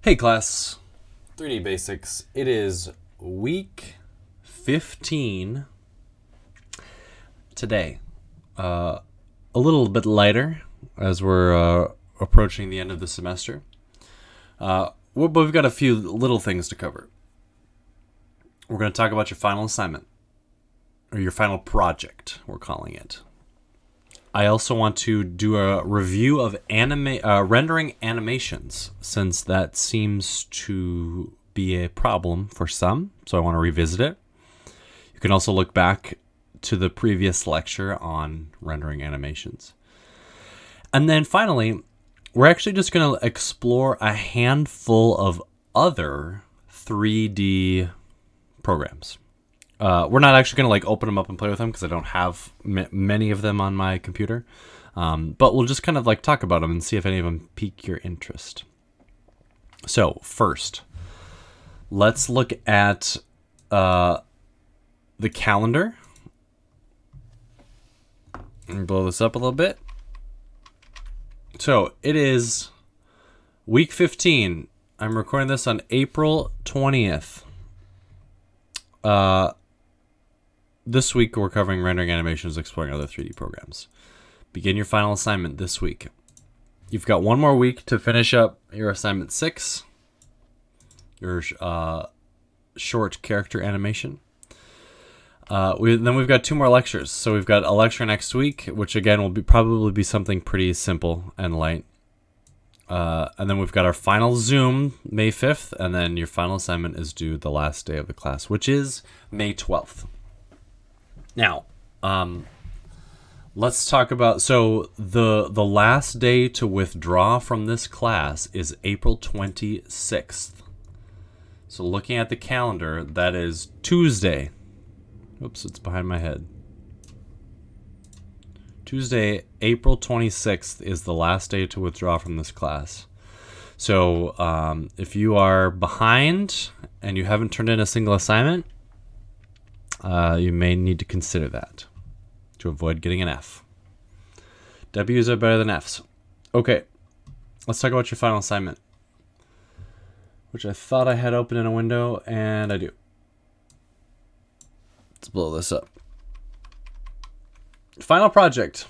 Hey class, 3D Basics. It is week 15 today. A little bit lighter as we're approaching the end of the semester. But we've got a few little things to cover. We're going to talk about your final assignment, or your final project, we're calling it. I also want to do a review of rendering animations, since that seems to be a problem for some, so I want to revisit it. You can also look back to the previous lecture on rendering animations. And then finally, we're actually just going to explore a handful of other 3D programs. We're not actually going to open them up and play with them because I don't have many of them on my computer. But we'll just kind of talk about them and see if any of them pique your interest. So first, let's look at the calendar. And blow this up a little bit. So it is week 15. I'm recording this on April 20th. This week, we're covering rendering animations, exploring other 3D programs. Begin your final assignment this week. You've got one more week to finish up your assignment 6, your short character animation. Then we've got 2 more lectures. So we've got a lecture next week, which again will probably be something pretty simple and light. And then we've got our final Zoom May 5th, and then your final assignment is due the last day of the class, which is May 12th. Now, let's talk about, so the last day to withdraw from this class is April 26th. So looking at the calendar, that is Tuesday. Oops, it's behind my head. Tuesday, April 26th is the last day to withdraw from this class. So if you are behind and you haven't turned in a single assignment, you may need to consider that to avoid getting an F. W's are better than F's. Okay, let's talk about your final assignment, which I thought I had open in a window, and I do. Let's blow this up. Final project.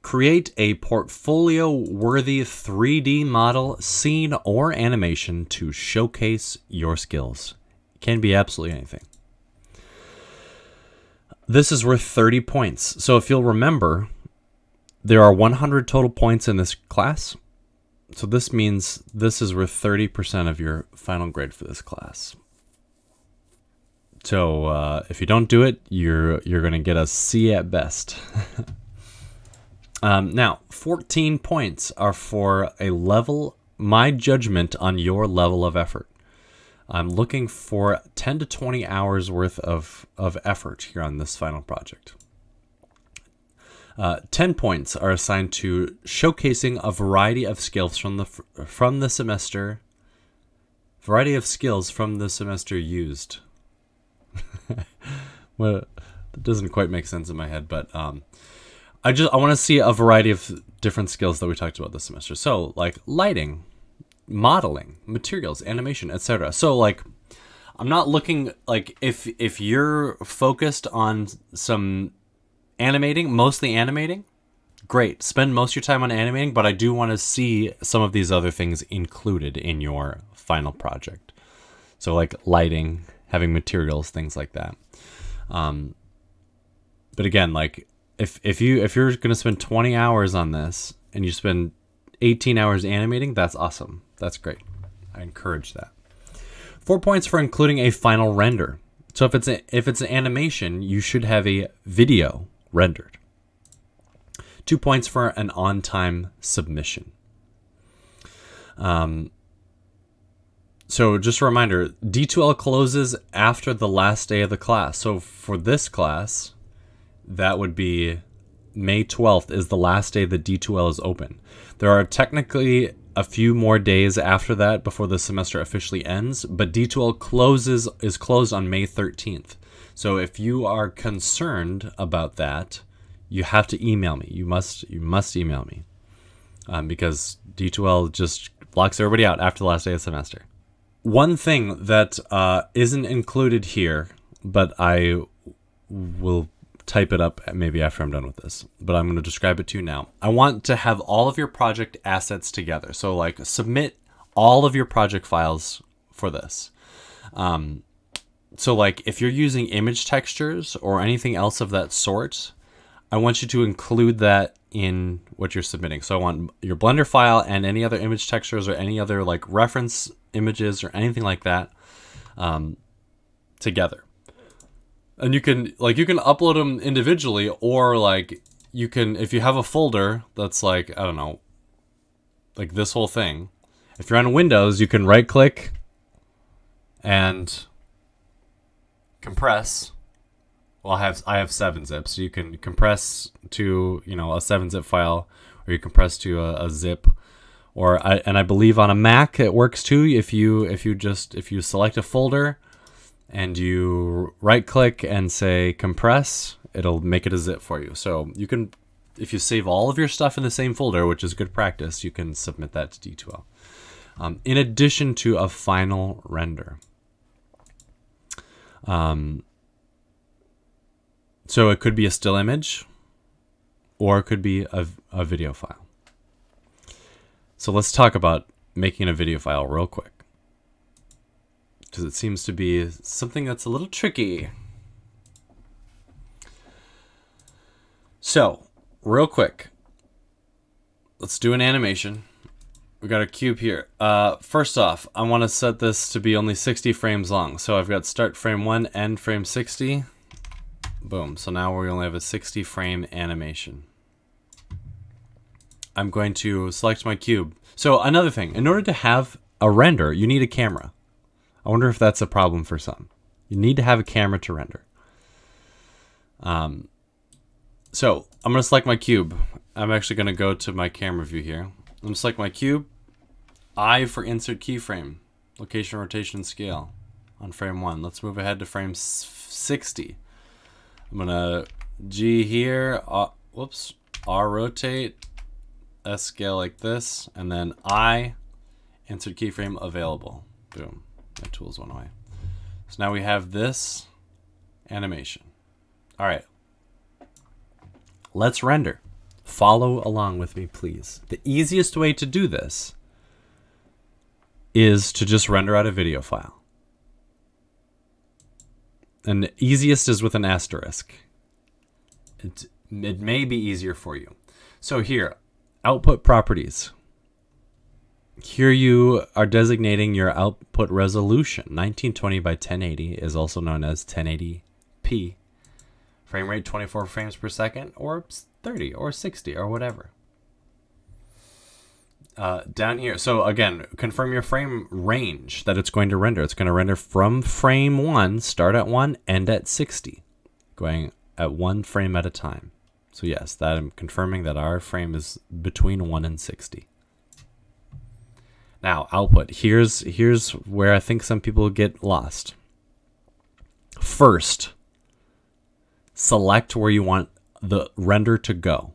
Create a portfolio-worthy 3D model, scene, or animation to showcase your skills. Can be absolutely anything. This is worth 30 points. So if you'll remember, there are 100 total points in this class. So this means this is worth 30% of your final grade for this class. So if you don't do it, you're going to get a C at best. Now, 14 points are for my judgment on your level of effort. I'm looking for 10 to 20 hours worth of effort here on this final project. 10 points are assigned to showcasing a variety of skills from the semester. Variety of skills from the semester used. Well, that doesn't quite make sense in my head, but I want to see a variety of different skills that we talked about this semester. So like lighting, modeling, materials, animation, etc. So I'm not looking if you're focused on some animating, mostly animating, great. Spend most of your time on animating, but I do want to see some of these other things included in your final project. So like lighting, having materials, things like that. But again, if you're going to spend 20 hours on this and you spend 18 hours animating, that's awesome. That's great. I encourage that. 4 points for including a final render. So if it's an animation, you should have a video rendered. 2 points for an on-time submission. So just a reminder, D2L closes after the last day of the class. So for this class, that would be May 12th is the last day that D2L is open. There are technically a few more days after that before the semester officially ends, but D2L is closed on May 13th. So if you are concerned about that, you have to email me. You must email me because D2L just Blocks everybody out after the last day of the semester. One thing that isn't included here, but I will type it up maybe after I'm done with this, but I'm going to describe it to you now. I want to have all of your project assets together. So like submit all of your project files for this. So like if you're using image textures or anything else of that sort, I want you to include that in what you're submitting. So I want your Blender file and any other image textures or any other like reference images or anything like that together. And you can upload them individually, or like you can, if you have a folder that's like, I don't know, like this whole thing. If you're on Windows, you can right click and compress. Well, I have 7-zip, so you can compress to, you know, a 7-zip file, or you compress to a zip, and I believe on a Mac it works too. If you select a folder and you right click and say compress, it'll make it a zip for you. So you can, if you save all of your stuff in the same folder, which is good practice, you can submit that to D2L. In addition to a final render. So it could be a still image, or it could be a video file. So let's talk about making a video file real quick, because it seems to be something that's a little tricky. So, real quick, let's do an animation. We got a cube here. First off, I want to set this to be only 60 frames long. So I've got start frame 1, end frame 60. Boom. So now we only have a 60 frame animation. I'm going to select my cube. So another thing, in order to have a render, you need a camera. I wonder if that's a problem for some. You need to have a camera to render. So I'm going to select my cube. I'm actually going to go to my camera view here. I'm going to select my cube. I for insert keyframe. Location, rotation, scale on frame 1. Let's move ahead to frame 60. I'm going to G here. Whoops. R rotate. S scale like this. And then I insert keyframe available. Boom. My tools went away. So now we have this animation. All right. Let's render. Follow along with me, please. The easiest way to do this is to just render out a video file. And the easiest is with an asterisk. It may be easier for you. So here, output properties. Here you are designating your output resolution. 1920 by 1080 is also known as 1080p. Frame rate 24 frames per second, or 30 or 60 or whatever. Down here, so again, confirm your frame range that it's going to render. It's going to render from frame 1, start at 1, end at 60, going at 1 frame at a time. So yes, that I'm confirming that our frame is between 1 and 60. Now, output. Here's where I think some people get lost. First, select where you want the render to go.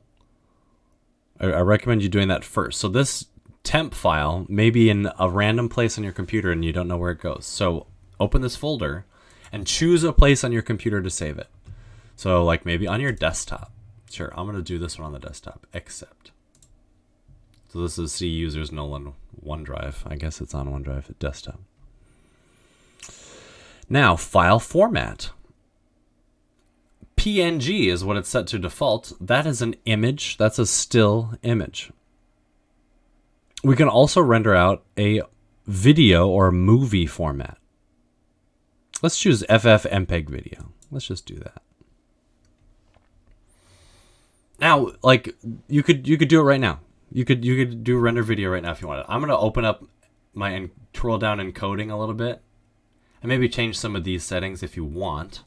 I recommend you doing that first. So this temp file may be in a random place on your computer and you don't know where it goes. So open this folder and choose a place on your computer to save it. So like maybe on your desktop. Sure, I'm going to do this one on the desktop. Accept. So this is C users Nolan OneDrive. I guess it's on OneDrive at desktop. Now, file format. PNG is what it's set to default. That is an image. That's a still image. We can also render out a video or movie format. Let's choose FFmpeg video. Let's just do that. Now, like you could do it right now. You could do render video right now if you wanted. I'm gonna open up my twirl down encoding a little bit, and maybe change some of these settings if you want.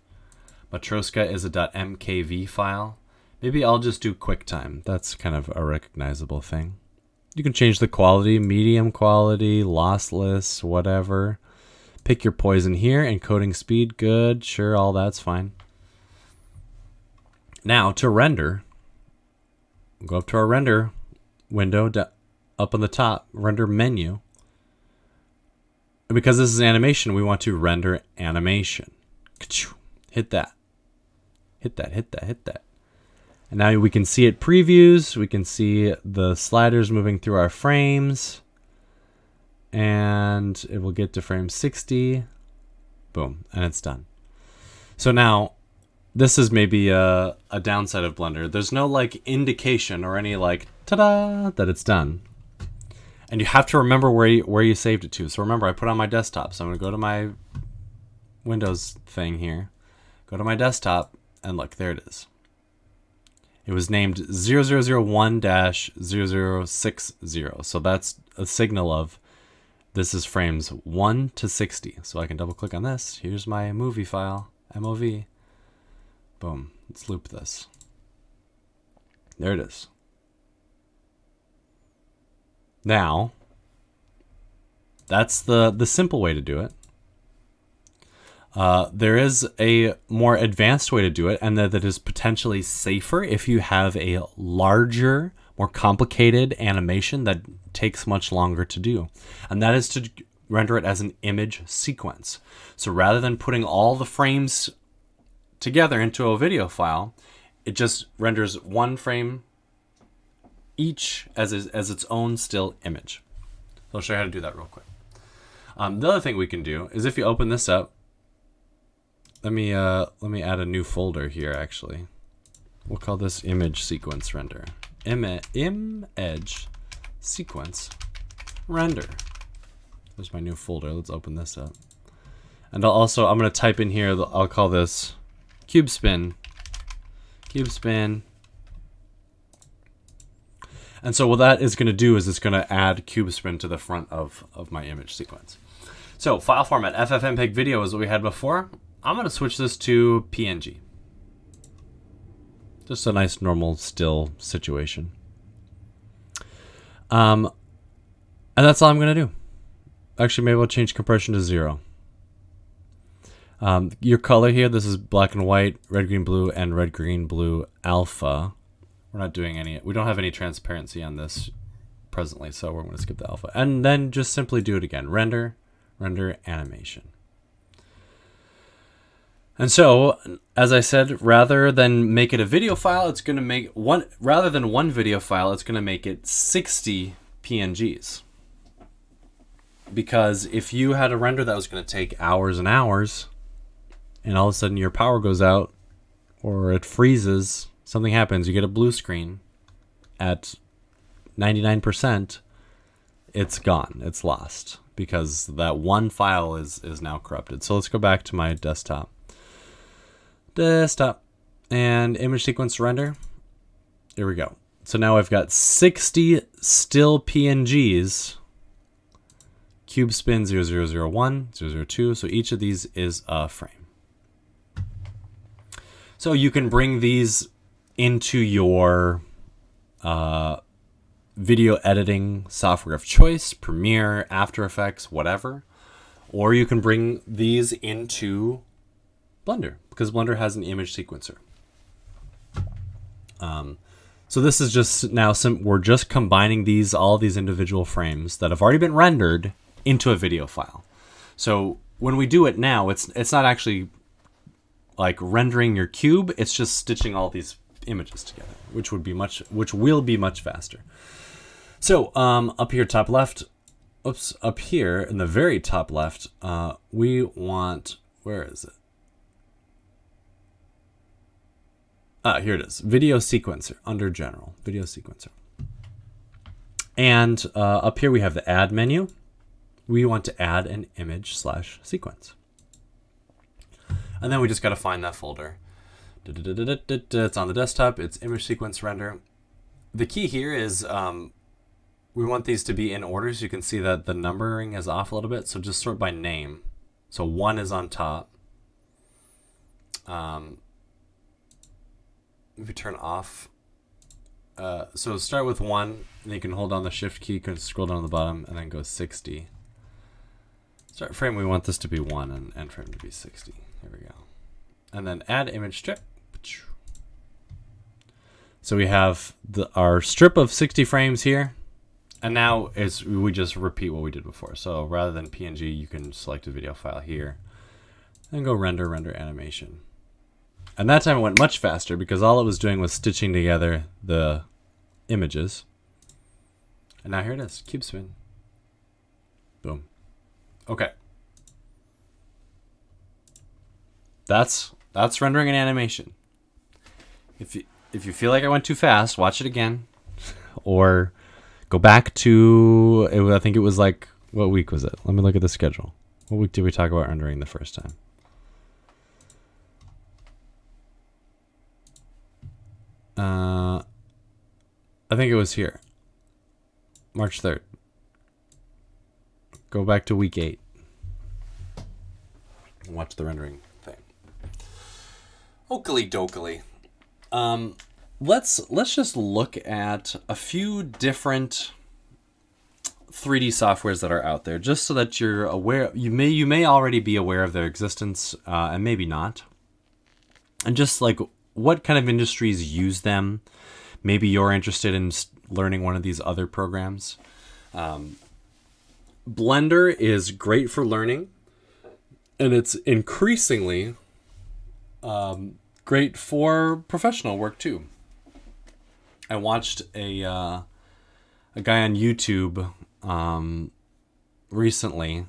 Matroska is a .mkv file. Maybe I'll just do QuickTime. That's kind of a recognizable thing. You can change the quality, medium quality, lossless, whatever. Pick your poison here. Encoding speed, good. Sure, all that's fine. Now to render, go up to our render window. up on the top, render menu. And because this is animation, we want to render animation. Hit that. Hit that, hit that, hit that. And now we can see it previews. We can see the sliders moving through our frames. And it will get to frame 60. Boom, and it's done. So now, this is maybe a downside of Blender. There's no like indication or any like ta-da that it's done. And you have to remember where you saved it to. So remember, I put it on my desktop. So I'm gonna go to my Windows thing here. Go to my desktop, and look, there it is. It was named 0001-0060. So that's a signal of this is frames 1 to 60. So I can double click on this. Here's my movie file, MOV. Boom. Let's loop this. There it is. Now, that's the simple way to do it. There is a more advanced way to do it, and that is potentially safer if you have a larger, more complicated animation that takes much longer to do. And that is to render it as an image sequence. So rather than putting all the frames together into a video file, it just renders one frame each as its own still image. So I'll show you how to do that real quick. The other thing we can do is if you open this up, let me add a new folder here. Actually, we'll call this image sequence render. Image sequence render. There's my new folder. Let's open this up, and I'm going to type in here. I'll call this cube spin. And so what that is going to do is it's going to add cube spin to the front of my image sequence. So file format, FFmpeg video is what we had before. I'm going to switch this to PNG. Just a nice normal still situation. And that's all I'm going to do. Actually, maybe I'll change compression to 0. Your color here, this is black and white, red, green, blue, and red, green, blue alpha. We're not doing any, we don't have any transparency on this presently, so we're going to skip the alpha. And then just simply do it again. Render animation. And so, as I said, rather than make it a video file, it's going to make rather than one video file, it's going to make it 60 PNGs. Because if you had a render that was going to take hours and hours, and all of a sudden your power goes out, or it freezes, something happens, you get a blue screen at 99%, it's gone, it's lost, because that one file is now corrupted. So let's go back to my desktop. And image sequence render. Here we go. So now I've got 60 still PNGs, cube spin 0001, 002, so each of these is a frame. So you can bring these into your video editing software of choice, Premiere, After Effects, whatever. Or you can bring these into Blender, because Blender has an image sequencer. So this is just now we're just combining all these individual frames that have already been rendered into a video file. So when we do it now, it's not actually like rendering your cube, it's just stitching all these images together, which will be much faster. So up here top left, up here in the very top left, we want, where is it? Here it is, video sequencer, under general, video sequencer. And up here we have the add menu. We want to add an image/sequence. And then we just got to find that folder. It's on the desktop, it's image sequence render. The key here is we want these to be in order, so you can see that the numbering is off a little bit, so just sort by name. So 1 is on top. If you turn off, so start with 1, and you can hold down the shift key, you can scroll down to the bottom, and then go 60. Start frame, we want this to be 1, and end frame to be 60. Here we go. And then add image strip. So we have our strip of 60 frames here, And now we just repeat what we did before. So rather than PNG, you can select a video file here and go render animation. And that time it went much faster because all it was doing was stitching together the images. And now here it is, cube spin. Boom. Okay. That's rendering an animation. If you feel like I went too fast, watch it again, or go back to I think it was like, what week was it? Let me look at the schedule. What week did we talk about rendering the first time? I think it was here, March 3rd. Go back to week 8 and watch the rendering thing. Oakley dokley. Let's just look at a few different 3D softwares that are out there, just so that you're aware. You may already be aware of their existence, and maybe not. And just like what kind of industries use them. Maybe you're interested in learning one of these other programs. Blender is great for learning, and it's increasingly great for professional work too. I watched a guy on YouTube recently.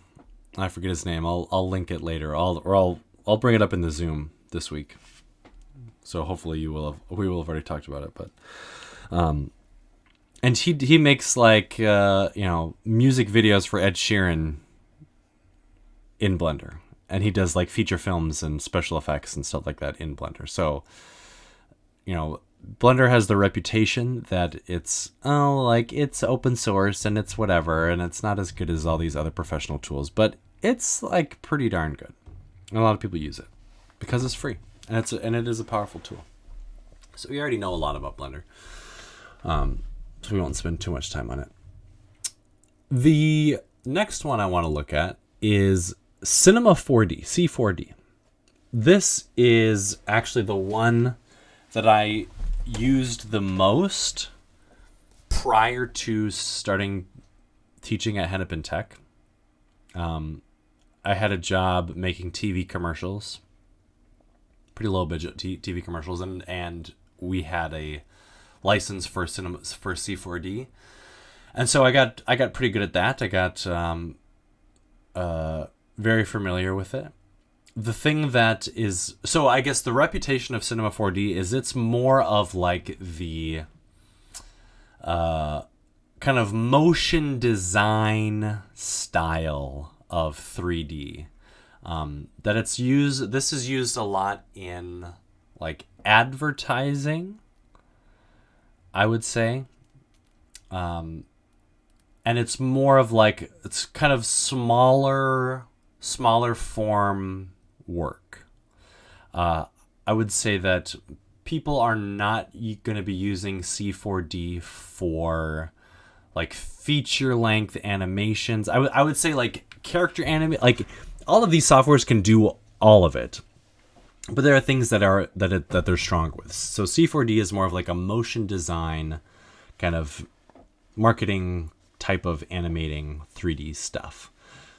I forget his name. I'll link it later. I'll bring it up in the Zoom this week. So hopefully we will have already talked about it. But and he makes like music videos for Ed Sheeran in Blender, and he does like feature films and special effects and stuff like that in Blender. So Blender has the reputation that it's open source and it's whatever, and it's not as good as all these other professional tools, but it's like pretty darn good. And a lot of people use it because it's free, and it is a powerful tool. So we already know a lot about Blender, so we won't spend too much time on it. The next one I want to look at is Cinema 4D, C4D. This is actually the one that I used the most prior to starting teaching at Hennepin Tech. I had a job making TV commercials, pretty low budget TV commercials, and we had a license for C4D, and so I got pretty good at that. I got very familiar with it. The thing that is, so I guess the reputation of Cinema 4D is it's more of like the kind of motion design style of 3D. This is used a lot in like advertising, I would say. And it's more of like, it's kind of smaller form work. I would say that people are not going to be using C4D for like feature length animations. I would say like character animate, like all of these softwares can do all of it, but there are things that they're strong with. So C4D is more of like a motion design kind of marketing type of animating 3D stuff.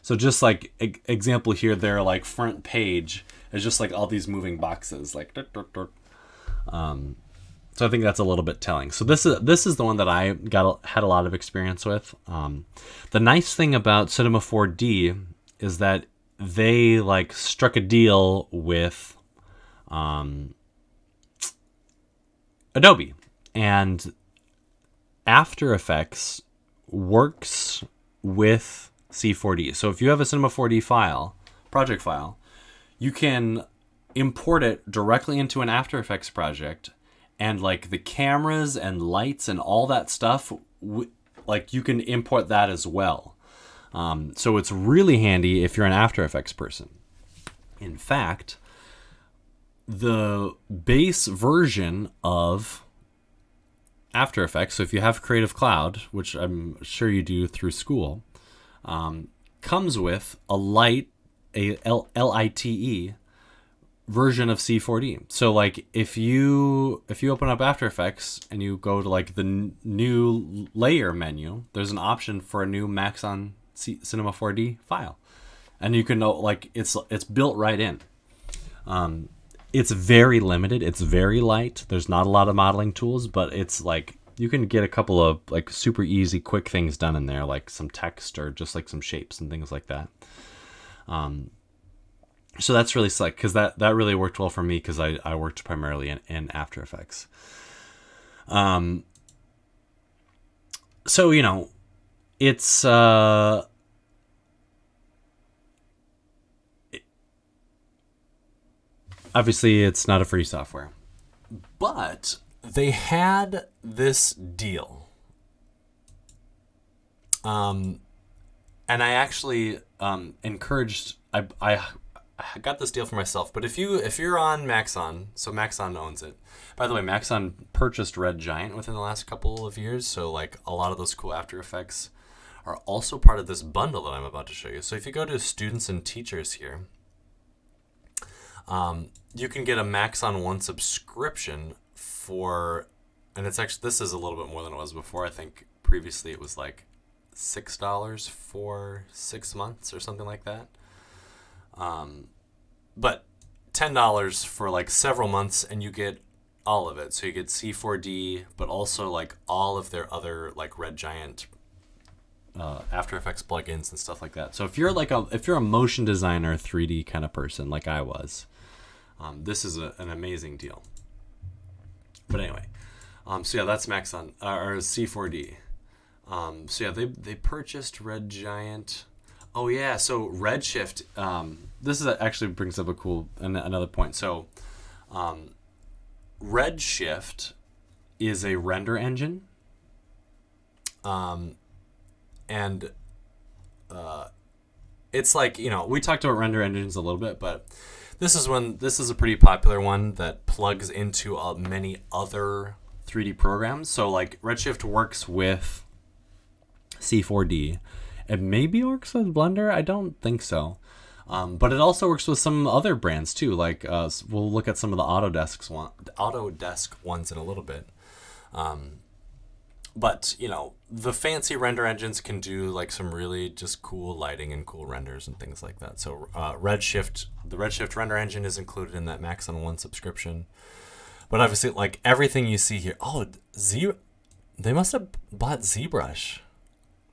So just like example here, their like front page is just like all these moving boxes, like so I think that's a little bit telling. So this is the one that I had a lot of experience with. The nice thing about Cinema 4D is that they like struck a deal with Adobe, and After Effects works with C4D. So if you have a Cinema 4D project file, you can import it directly into an After Effects project, and like the cameras and lights and all that stuff, like you can import that as well. So it's really handy if you're an After Effects person. In fact, the base version of After Effects, so if you have Creative Cloud, which I'm sure you do through school, comes with a LITE version of C4D. So like if you open up After Effects and you go to like the new layer menu, there's an option for a new Maxon Cinema 4D file, and you can like it's built right in. It's very limited. It's very light. There's not a lot of modeling tools, but it's like you can get a couple of like super easy, quick things done in there, like some text or just like some shapes and things like that. So that's really slick, because that really worked well for me, because I worked primarily in After Effects. So, you know, it's obviously it's not a free software, but they had this deal. And I actually encouraged, I got this deal for myself, but if you're on Maxon, so Maxon owns it. By the way, Maxon purchased Red Giant within the last couple of years, so like a lot of those cool After Effects are also part of this bundle that I'm about to show you. So if you go to students and teachers here, you can get a Maxon One subscription for, and it's actually, this is a little bit more than it was before. I think previously it was like $6 for 6 months or something like that. But $10 for like several months, and you get all of it. So you get C4D, but also like all of their other like Red Giant After Effects plugins and stuff like that. So if you're a motion designer, 3D kind of person like I was, this is an amazing deal. But anyway, so yeah, that's Maxon or C4D. So yeah, they purchased Red Giant. Oh yeah, so Redshift. This is actually brings up a cool another point. So, Redshift is a render engine, and it's like, you know, we talked about render engines a little bit, but this is a pretty popular one that plugs into many other 3D programs. So like Redshift works with C4D. It maybe works with Blender. I don't think so. But it also works with some other brands too. Like we'll look at some of the Autodesk ones in a little bit. But you know, the fancy render engines can do like some really just cool lighting and cool renders and things like that. So Redshift, the Redshift render engine is included in that Maxon One subscription. But obviously, like everything you see here, they must have bought ZBrush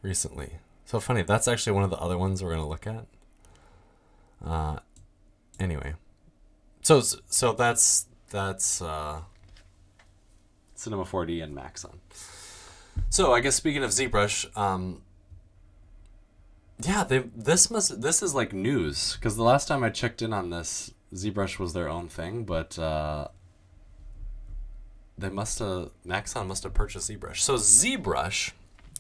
recently. So funny. That's actually one of the other ones we're going to look at. Anyway. So that's Cinema 4D and Maxon. So I guess speaking of ZBrush, yeah, this is like news, because the last time I checked in on this, ZBrush was their own thing, but Maxon must have purchased ZBrush. So ZBrush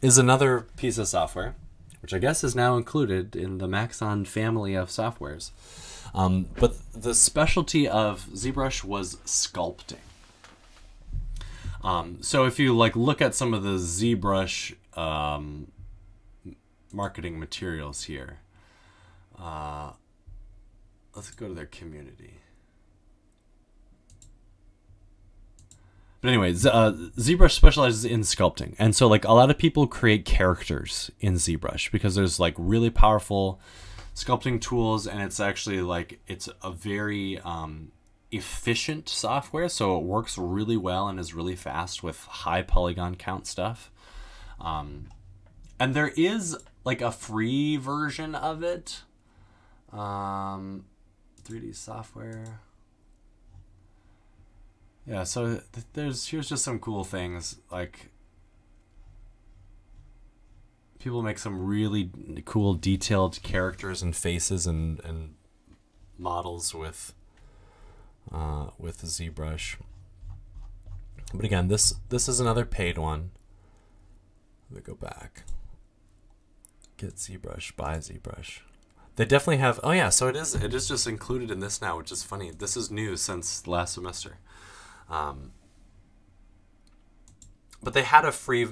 is another piece of software, which I guess is now included in the Maxon family of softwares. But the specialty of ZBrush was sculpting. So if you like look at some of the ZBrush marketing materials here, let's go to their community. But anyway, ZBrush specializes in sculpting. And so like a lot of people create characters in ZBrush because there's like really powerful sculpting tools, and it's actually like, it's a very efficient software. So it works really well and is really fast with high polygon count stuff. And there is like a free version of it. 3D software. Yeah, so here's just some cool things. Like, people make some really cool detailed characters and faces and models with ZBrush. But again, this is another paid one. Let me go back. Get ZBrush, buy ZBrush. They definitely have. Oh yeah, so it is just included in this now, which is funny. This is new since last semester. But they had a free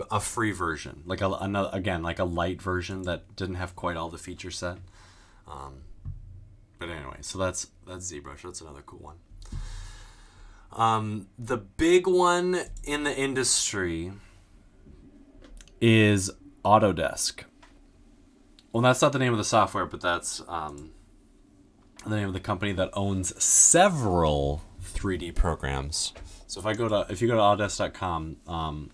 version, like like a light version that didn't have quite all the feature set. But anyway, so that's ZBrush. That's another cool one. The big one in the industry is Autodesk. Well, that's not the name of the software, but that's the name of the company that owns several 3D programs. So if you go to Autodesk.com,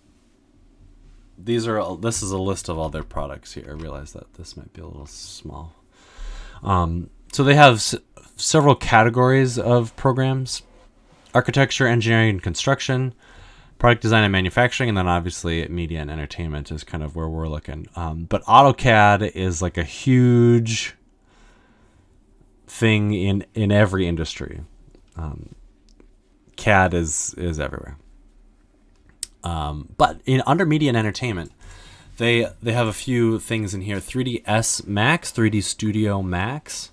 this is a list of all their products here. I realize that this might be a little small. So they have several categories of programs: architecture, engineering, and construction, product design and manufacturing, and then obviously media and entertainment is kind of where we're looking. But AutoCAD is like a huge thing in every industry. CAD is everywhere. But under media and entertainment, they have a few things in here. 3ds Max, 3D Studio Max,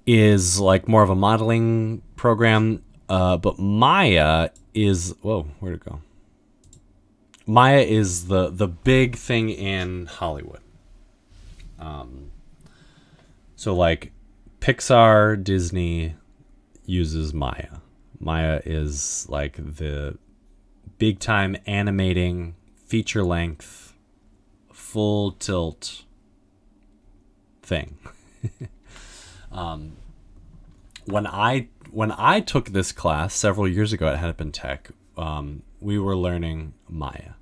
is like more of a modeling program. But Maya is, whoa, where'd it go? Maya is the big thing in Hollywood. So like Pixar, Disney uses Maya. Maya is like the big time animating, feature length, full tilt thing. When I took this class several years ago at Hennepin Tech, we were learning Maya.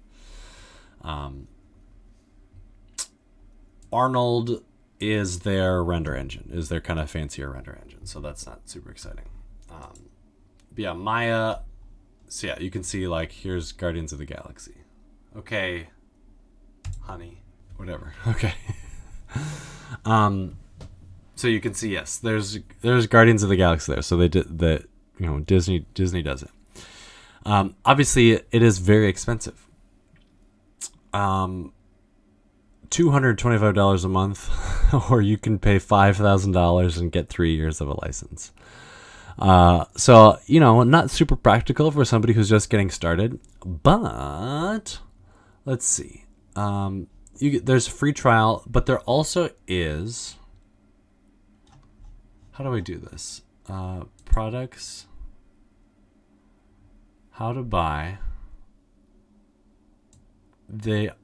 Arnold is their render engine, is their kind of fancier render engine, so that's not super exciting. But yeah, Maya. So yeah, you can see like here's Guardians of the Galaxy. Okay, honey, whatever. Okay. So you can see, yes, there's Guardians of the Galaxy there. So they did that. Disney does it. Obviously, it is very expensive. $225 a month, or you can pay $5,000 and get 3 years of a license. So, not super practical for somebody who's just getting started, but let's see. There's a free trial, but there also is, how do I do this? Products, how to buy.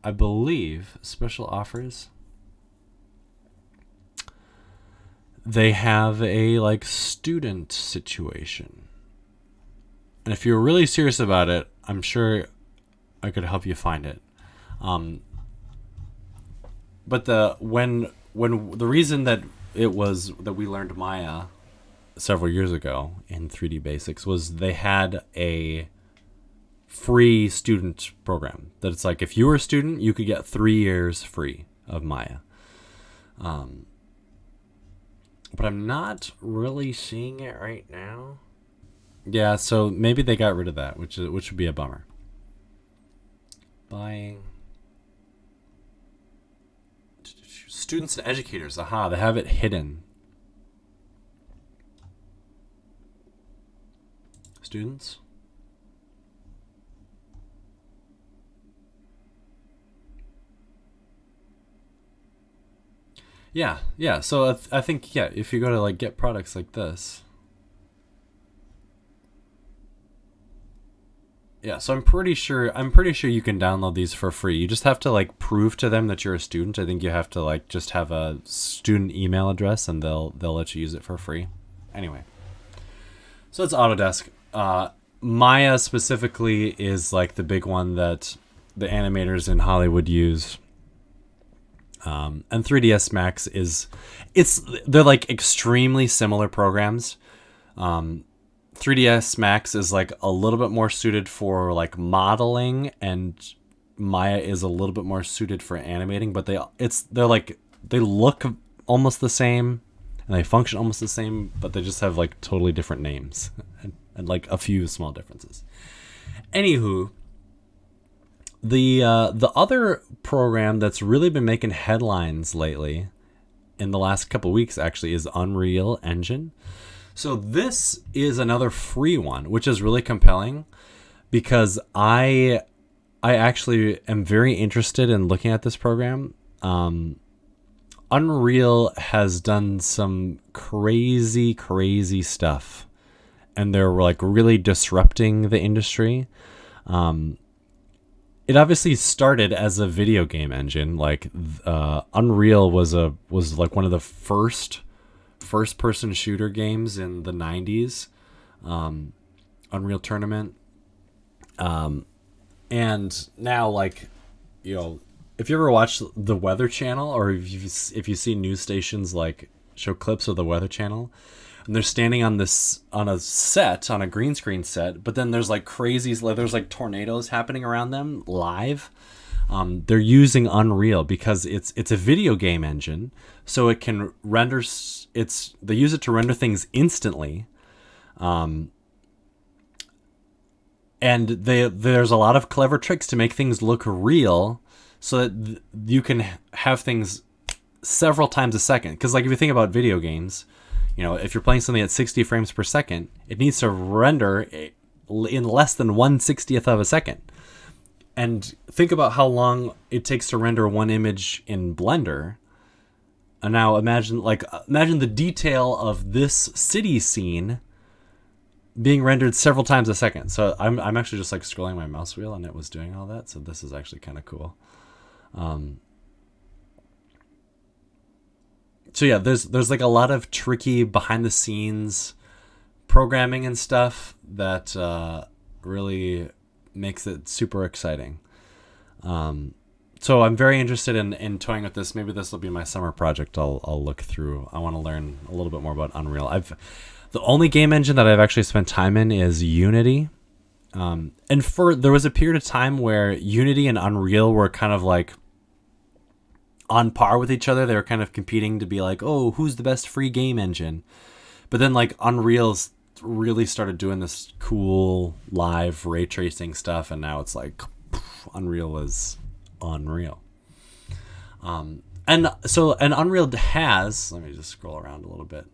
I believe, special offers. They have a like student situation. And if you're really serious about it, I'm sure I could help you find it. But the reason that we learned Maya several years ago in 3D Basics was they had a free student program that it's like if you were a student, you could get 3 years free of Maya. But I'm not really seeing it right now. Yeah, so maybe they got rid of that, which would be a bummer. Buying students and educators. Aha, they have it hidden. Students. Yeah. So I think, if you go to like get products like this. Yeah, so I'm pretty sure you can download these for free. You just have to like prove to them that you're a student. I think you have to like just have a student email address and they'll let you use it for free. Anyway. So it's Autodesk. Maya specifically is like the big one that the animators in Hollywood use. And 3ds Max they're like extremely similar programs. 3ds Max is like a little bit more suited for like modeling, and Maya is a little bit more suited for animating, but they look almost the same and they function almost the same, but they just have like totally different names and like a few small differences. Anywho, the other program that's really been making headlines lately in the last couple weeks actually is Unreal Engine. So this is another free one, which is really compelling because I actually am very interested in looking at this program. Unreal has done some crazy stuff, and they're like really disrupting the industry. It obviously started as a video game engine. Like Unreal was like one of the first person shooter games in the 90s. Unreal Tournament. And now, like, if you ever watch the Weather Channel, or if you see news stations like show clips of the Weather Channel, and they're standing on a green screen set, but then there's like there's like tornadoes happening around them live. They're using Unreal because it's a video game engine, so it can render. They use it to render things instantly. And there's a lot of clever tricks to make things look real, so that you can have things several times a second. Because like if you think about video games, if you're playing something at 60 frames per second, it needs to render in less than 1/60th of a second. And think about how long it takes to render one image in Blender. And now imagine the detail of this city scene being rendered several times a second. So I'm actually just like scrolling my mouse wheel and it was doing all that. So this is actually kind of cool. So yeah, there's like a lot of tricky behind the scenes programming and stuff that really makes it super exciting. So I'm very interested in toying with this. Maybe this will be my summer project. I'll look through. I want to learn a little bit more about Unreal. The only game engine that I've actually spent time in is Unity. And there was a period of time where Unity and Unreal were kind of like on par with each other. They were kind of competing to be like, oh, who's the best free game engine? But then like Unreal's really started doing this cool live ray tracing stuff, and now it's like Unreal is unreal. And Unreal has, let me just scroll around a little bit,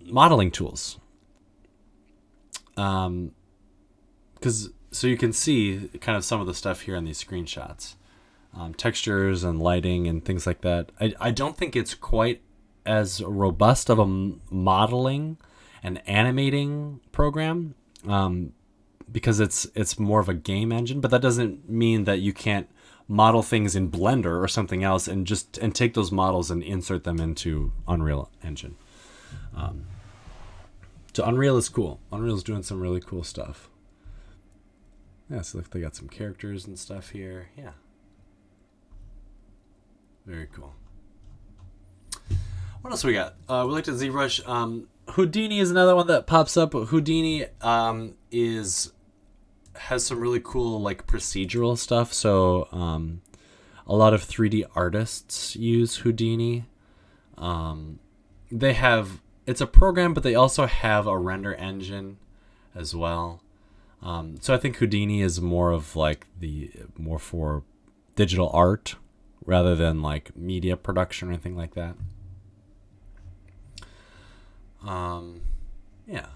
modeling tools. So you can see kind of some of the stuff here in these screenshots, textures and lighting and things like that. I don't think it's quite as robust of a modeling and animating program, because it's more of a game engine, but that doesn't mean that you can't model things in Blender or something else and take those models and insert them into Unreal Engine. So Unreal is cool. Unreal's doing some really cool stuff. Yeah, so look, they got some characters and stuff here. Yeah. Very cool. What else we got? We looked at ZBrush. Houdini is another one that pops up. Houdini has some really cool like procedural stuff. So a lot of 3D artists use Houdini. It's a program, but they also have a render engine as well. So I think Houdini is more for digital art rather than like media production or anything like that. Yeah.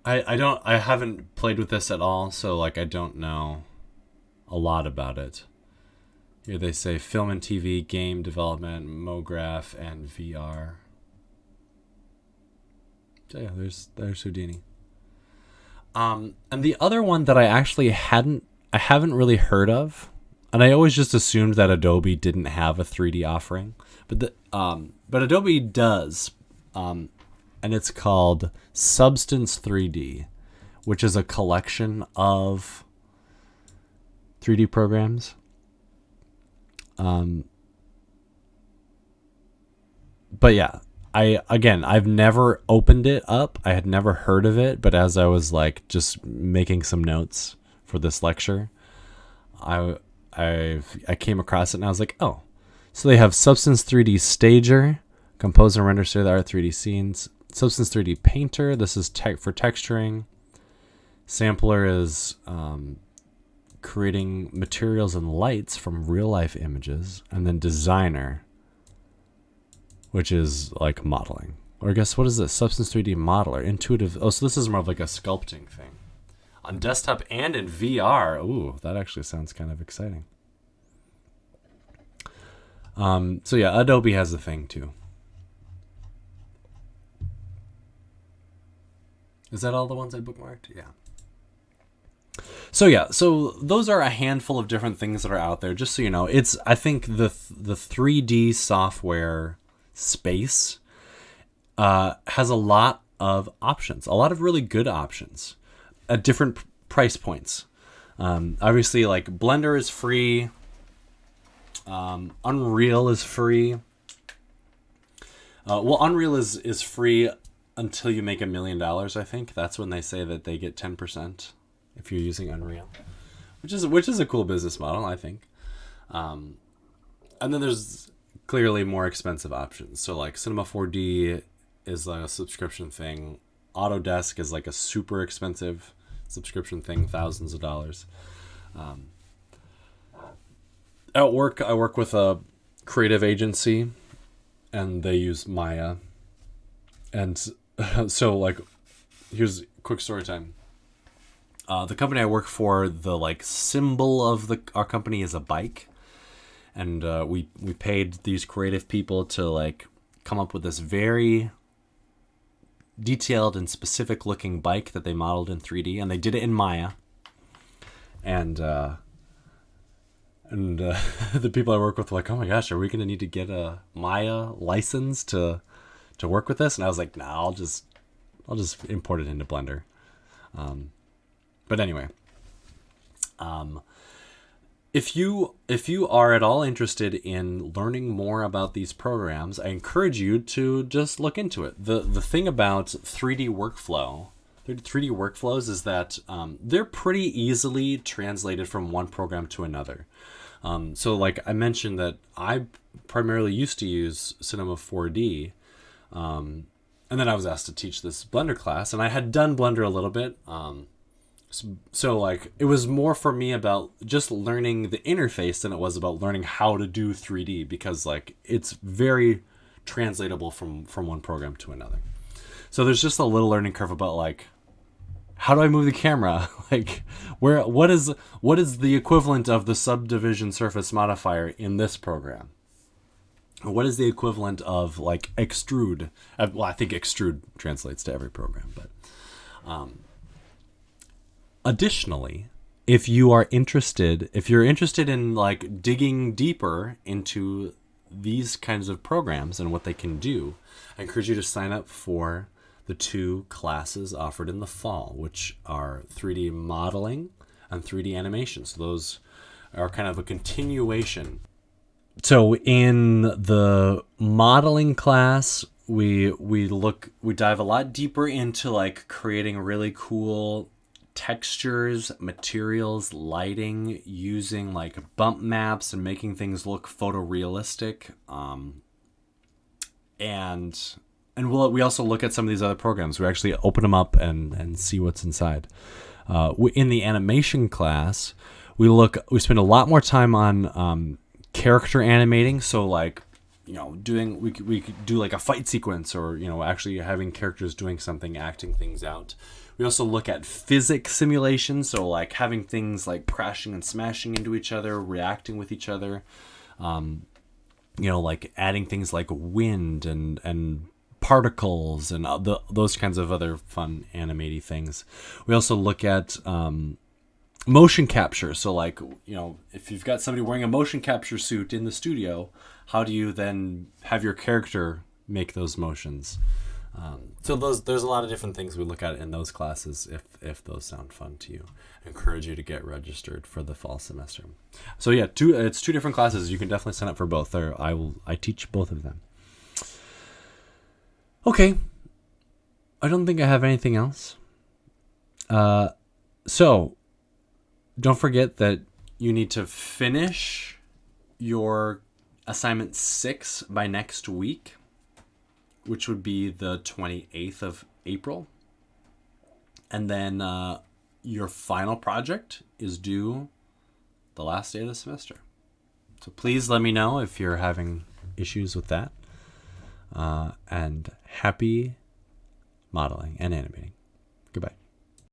I haven't played with this at all, so like I don't know a lot about it. Here they say film and TV, game development, MoGraph, and VR. So yeah, there's Houdini. And the other one that I actually haven't really heard of, and I always just assumed that Adobe didn't have a 3D offering, but Adobe does, and it's called Substance 3D, which is a collection of 3D programs. But yeah, I've never opened it up. I had never heard of it, but as I was like just making some notes for this lecture, I came across it and I was like, oh, so they have Substance 3D Stager, compose and render state-of-the-art 3D scenes. Substance 3D Painter, this is for texturing. Sampler is creating materials and lights from real-life images. And then Designer, which is like modeling. Or I guess, what is this? Substance 3D Modeler, intuitive. Oh, so this is more of like a sculpting thing. On desktop and in VR. Ooh, that actually sounds kind of exciting. So yeah, Adobe has a thing too. Is that all the ones I bookmarked? Yeah. So yeah, so those are a handful of different things that are out there. Just so you know, I think the 3D software space has a lot of options, a lot of really good options at different price points. Obviously, like Blender is free, Unreal is free. Well, Unreal is free until you make $1 million. I think that's when they say that they get 10% if you're using Unreal, which is a cool business model, I think. And then there's clearly more expensive options. So like Cinema 4D is like a subscription thing. Autodesk is like a super expensive subscription thing, thousands of dollars. At work, I work with a creative agency, and they use Maya. And so like, here's quick story time. The company I work for, the like symbol of our company is a bike, and we paid these creative people to like come up with this very detailed and specific looking bike that they modeled in 3D, and they did it in Maya. And the people I work with were like, "Oh my gosh, are we gonna need to get a Maya license to work with this?" And I was like, "Nah, I'll just import it into Blender." But anyway, if you are at all interested in learning more about these programs, I encourage you to just look into it. The thing about 3D workflows is that they're pretty easily translated from one program to another. So like I mentioned that I primarily used to use Cinema 4D, and then I was asked to teach this Blender class, and I had done Blender a little bit. So like it was more for me about just learning the interface than it was about learning how to do 3D, because like it's very translatable from one program to another. So there's just a little learning curve about like, how do I move the camera? Like what is the equivalent of the subdivision surface modifier in this program? What is the equivalent of like extrude? Well, I think extrude translates to every program, but additionally, if you're interested in like digging deeper into these kinds of programs and what they can do, I encourage you to sign up for the 2 classes offered in the fall, which are 3D modeling and 3D animation. So those are kind of a continuation. So in the modeling class, we dive a lot deeper into like creating really cool textures, materials, lighting, using like bump maps and making things look photorealistic. And we also look at some of these other programs. We actually open them up and see what's inside. In the animation class, we spend a lot more time on character animating. So like, you know, we could do like a fight sequence, or, you know, actually having characters doing something, acting things out. We also look at physics simulations, so like having things like crashing and smashing into each other, reacting with each other. You know, like adding things like wind and particles and those kinds of other fun animating things. We also look at motion capture. So like, you know, if you've got somebody wearing a motion capture suit in the studio, how do you then have your character make those motions? So there's a lot of different things we look at in those classes. If those sound fun to you, I encourage you to get registered for the fall semester. So yeah, it's 2 different classes. You can definitely sign up for both. I teach both of them. Okay, I don't think I have anything else. So don't forget that you need to finish your assignment 6 by next week, which would be the 28th of April. And then your final project is due the last day of the semester. So please let me know if you're having issues with that. And happy modeling and animating. Goodbye.